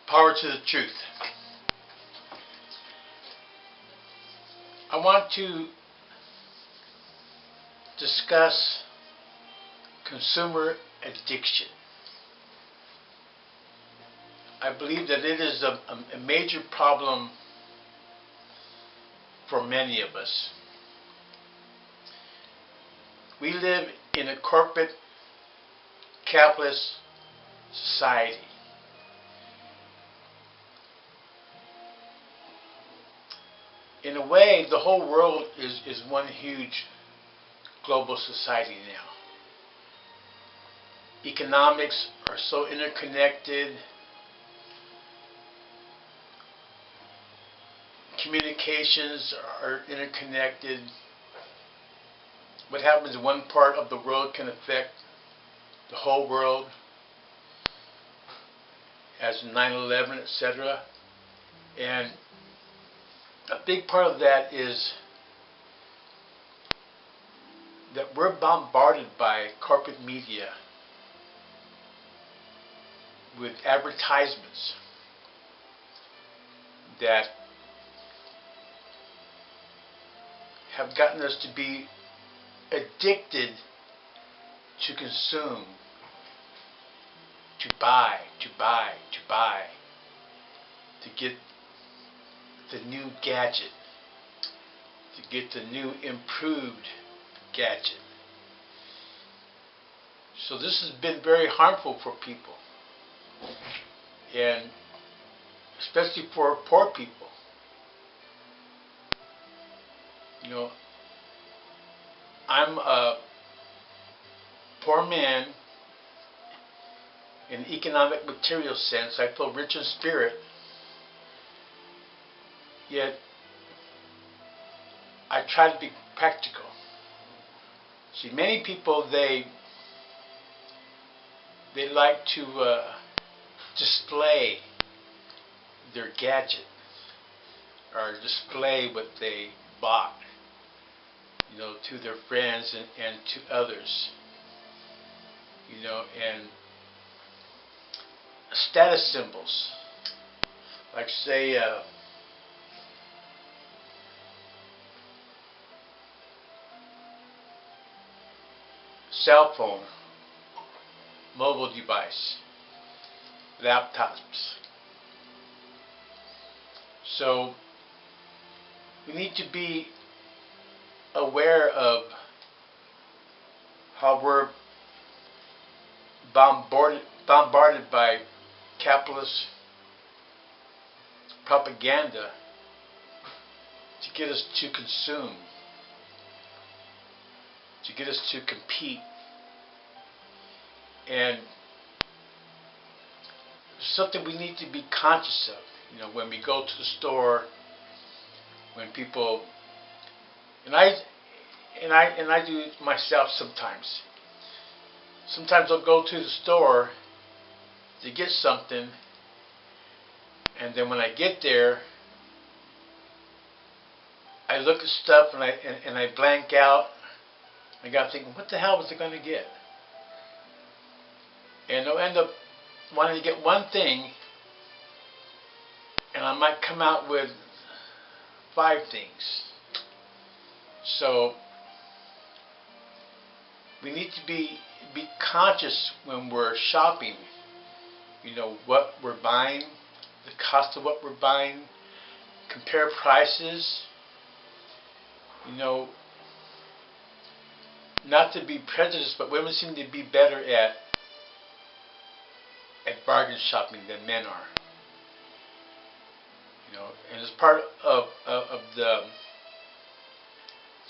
Power to the truth. I want to discuss consumer addiction. I believe that it is a major problem for many of us. We live in a corporate capitalist society. In a way, the whole world is one huge global society now. Economics are so interconnected. Communications are interconnected. What happens in one part of the world can affect the whole world, as 9/11, etc. And a big part of that is that we're bombarded by corporate media with advertisements that have gotten us to be addicted to consume, to buy, to get the new gadget, to get the new improved gadget. So this has been very harmful for people, and especially for poor people. You know, I'm a poor man in economic material sense. I feel rich in spirit, yet I try to be practical. See, many people, they like to display their gadget or display what they bought, you know, to their friends and to others, you know, and status symbols, like say cell phone, mobile device, laptops. So we need to be aware of how we're bombarded by capitalist propaganda to get us to consume, to get us to compete. And something we need to be conscious of. You know, when we go to the store, when people, and I do it myself sometimes. Sometimes I'll go to the store to get something, and then when I get there, I look at stuff and I blank out. I got thinking, what the hell was I going to get? And I'll end up wanting to get one thing, and I might come out with 5 things. So we need to be conscious when we're shopping. You know, what we're buying, the cost of what we're buying, compare prices. You know, not to be prejudiced, but women seem to be better at bargain shopping than men are. You know, and it's part of the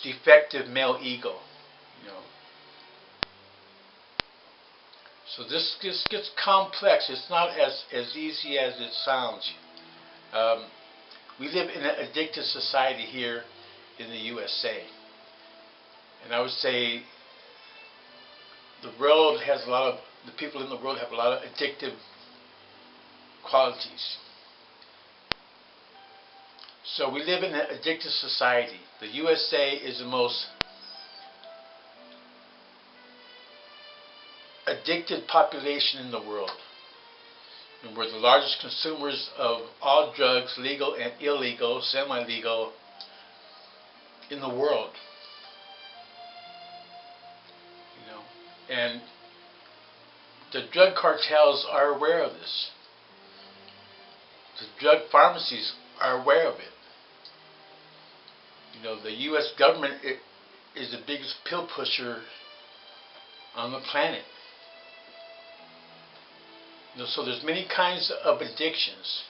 defective male ego. You know, so this gets complex. It's not as easy as it sounds. We live in an addictive society here in the USA, and I would say the world has the people in the world have a lot of addictive qualities. So we live in an addictive society. The USA is the most addicted population in the world. And we're the largest consumers of all drugs, legal and illegal, semi-legal, in the world. You know, and the drug cartels are aware of this. The drug pharmacies are aware of it. You know, the U.S. government is the biggest pill pusher on the planet. You know, so there's many kinds of addictions.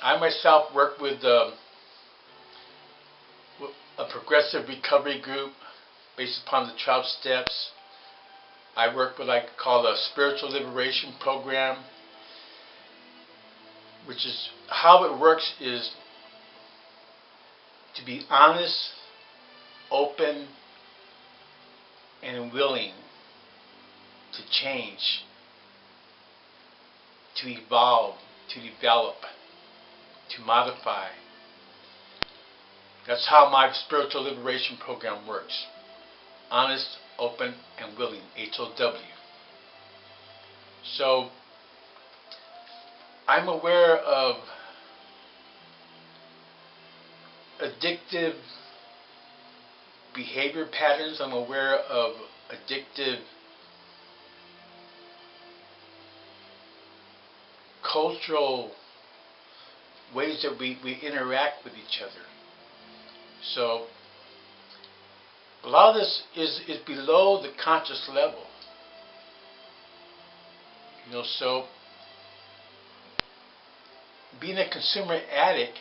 I myself work with a progressive recovery group based upon the 12 steps. I work with what I call a spiritual liberation program, which is how it works is to be honest, open, and willing to change, to evolve, to develop, to modify. That's how my spiritual liberation program works. Honest, open, and willing, HOW. So, I'm aware of addictive behavior patterns. I'm aware of addictive cultural ways that we interact with each other. So, a lot of this is below the conscious level. You know, so being a consumer addict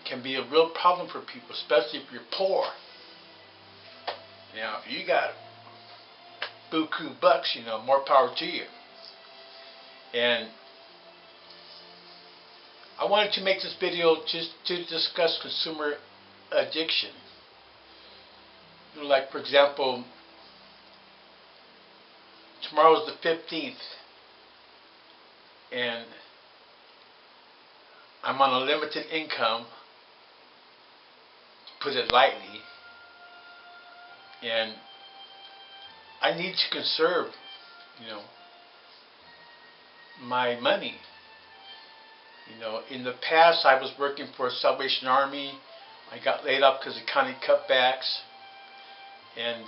can be a real problem for people, especially if you're poor. Now, if you got buku bucks, you know, more power to you. And I wanted to make this video just to discuss consumer addiction. You know, like, for example, tomorrow's the 15th, and I'm on a limited income, to put it lightly, and I need to conserve, you know, my money. You know, in the past I was working for a Salvation Army. I got laid off because of county cutbacks, and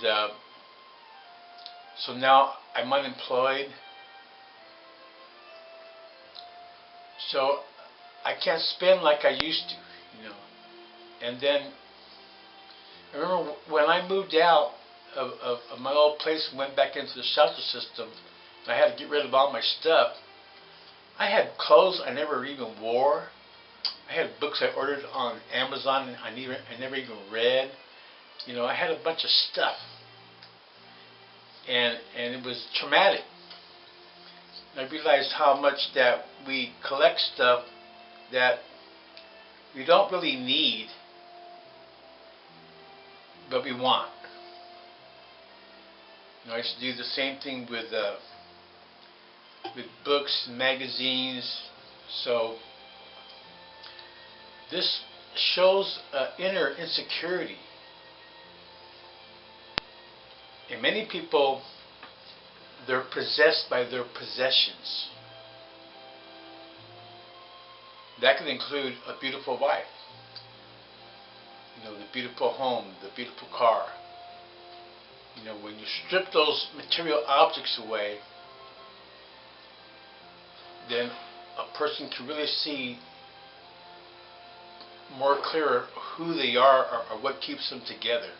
so now I'm unemployed. So I can't spend like I used to, you know. And then I remember when I moved out of my old place and went back into the shelter system, and I had to get rid of all my stuff. I had clothes I never even wore. I had books I ordered on Amazon and I never even read. You know, I had a bunch of stuff, and it was traumatic. And I realized how much that we collect stuff that we don't really need, but we want. You know, I used to do the same thing with books and magazines. So this shows inner insecurity. And many people, they're possessed by their possessions. That could include a beautiful wife, you know, the beautiful home, the beautiful car. You know, when you strip those material objects away, then a person can really see more clearer who they are or what keeps them together.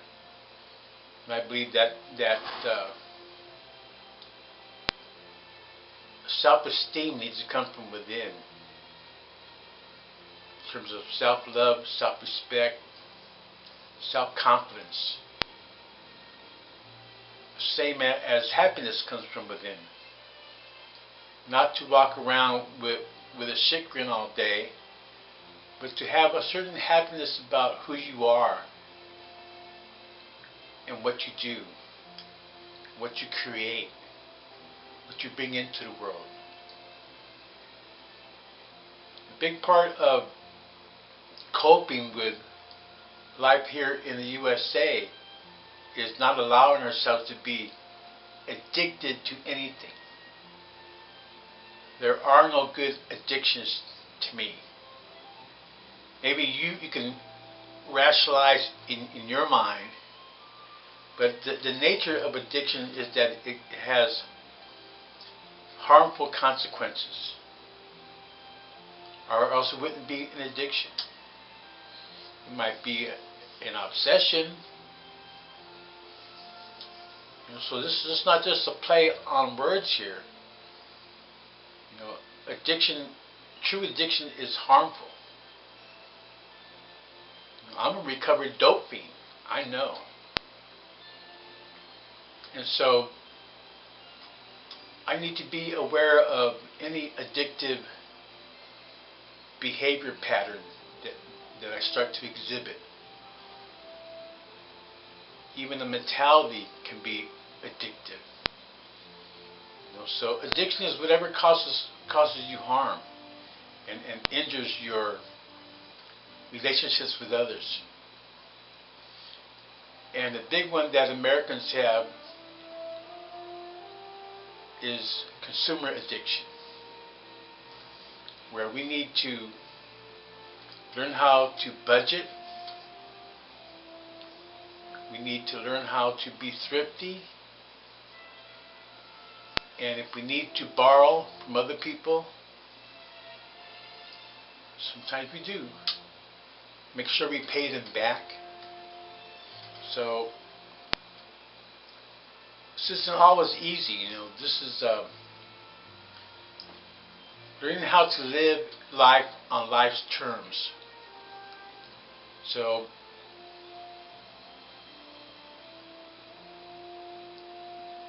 And I believe that self-esteem needs to come from within, in terms of self-love, self-respect, self-confidence. Same as happiness comes from within. Not to walk around with a shit grin all day, but to have a certain happiness about who you are and what you do, what you create, what you bring into the world. A big part of coping with life here in the USA is not allowing ourselves to be addicted to anything. There are no good addictions to me. Maybe you can rationalize in your mind, but the nature of addiction is that it has harmful consequences, or else it wouldn't be an addiction. It might be an obsession. So this is not just a play on words here. Addiction, true addiction is harmful. I'm a recovered dope fiend. I know. And so I need to be aware of any addictive behavior pattern that I start to exhibit. Even the mentality can be addictive. So addiction is whatever causes you harm and injures your relationships with others. And the big one that Americans have is consumer addiction, where we need to learn how to budget. We need to learn how to be thrifty. And if we need to borrow from other people, sometimes we do. Make sure we pay them back. So this isn't always easy, This is learning how to live life on life's terms. So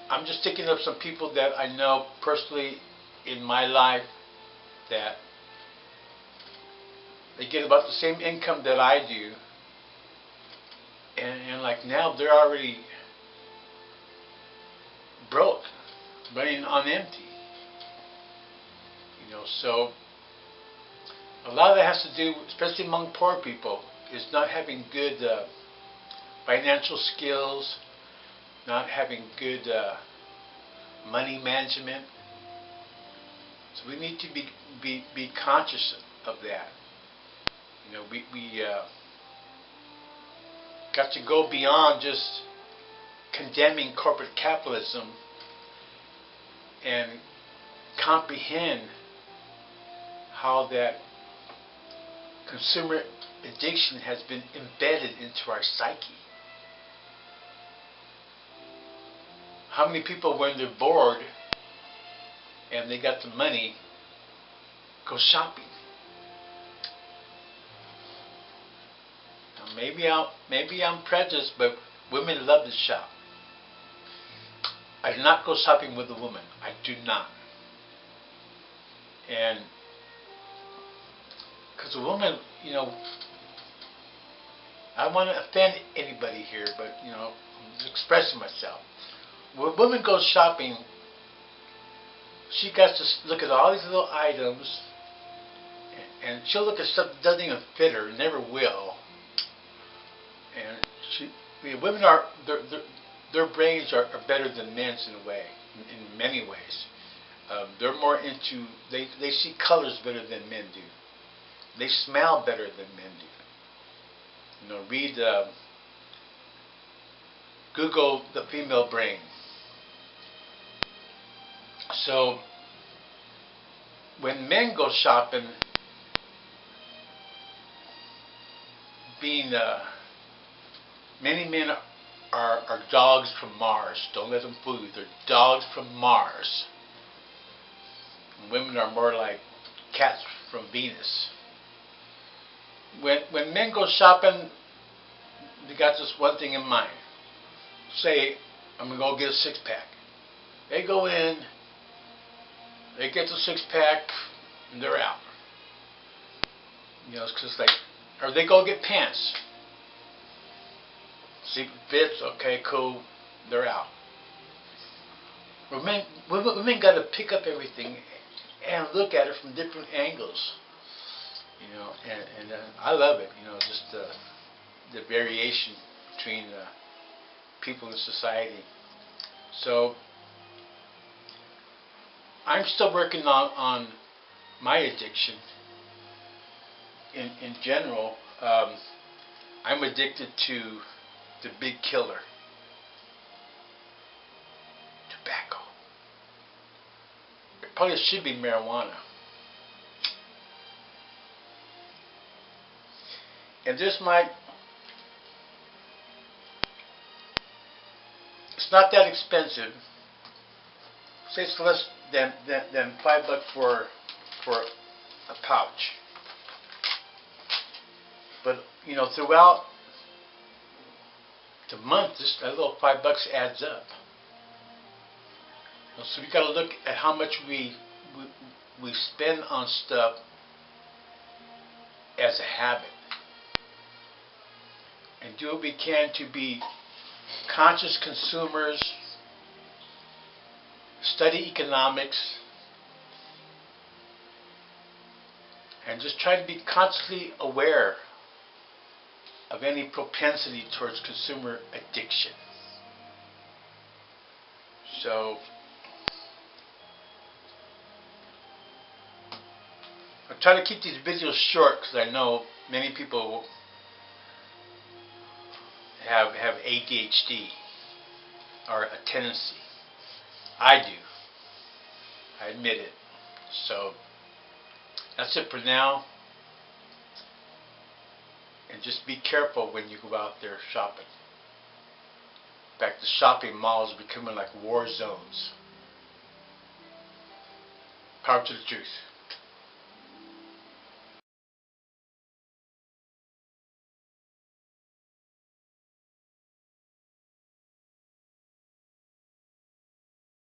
I'm just thinking of some people that I know personally in my life that they get about the same income that I do, and like now they're already broke, running on empty. So a lot of that has to do, especially among poor people, is not having good financial skills, not having good money management. So we need to be conscious of that. We got to go beyond just condemning corporate capitalism and comprehend how that consumer addiction has been embedded into our psyche. How many people, when they're bored and they got the money, go shopping? Now maybe I'm prejudiced, but women love to shop. I do not go shopping with a woman. I do not. And because a woman, I don't want to offend anybody here, but I'm just expressing myself. When a woman goes shopping, she got to look at all these little items, and she'll look at stuff that doesn't even fit her, never will. And women are, their brains are better than men's in a way, in many ways. They're more into, they see colors better than men do. They smell better than men do. Read, Google the female brain. So when men go shopping, many men are dogs from Mars. Don't let them fool you. They're dogs from Mars. And women are more like cats from Venus. When men go shopping, they got this one thing in mind. Say, I'm going to go get a six-pack. They go in, they get the six-pack, and they're out. It's just like, or they go get pants. See if it fits, okay, cool, they're out. Women got to pick up everything and look at it from different angles. And I love it, just the variation between people in society. So I'm still working on my addiction. In general, I'm addicted to the big killer, tobacco. It probably should be marijuana. And this might, it's not that expensive. Say it's less than $5 for a pouch. But you know, throughout the month, that little $5 adds up. So we got to look at how much we spend on stuff as a habit, and do what we can to be conscious consumers, study economics, and just try to be consciously aware of any propensity towards consumer addiction. So I try to keep these videos short because I know many people have ADHD or a tendency. I do. I admit it. So that's it for now. And just be careful when you go out there shopping. In fact, the shopping malls are becoming like war zones. Power to the truth.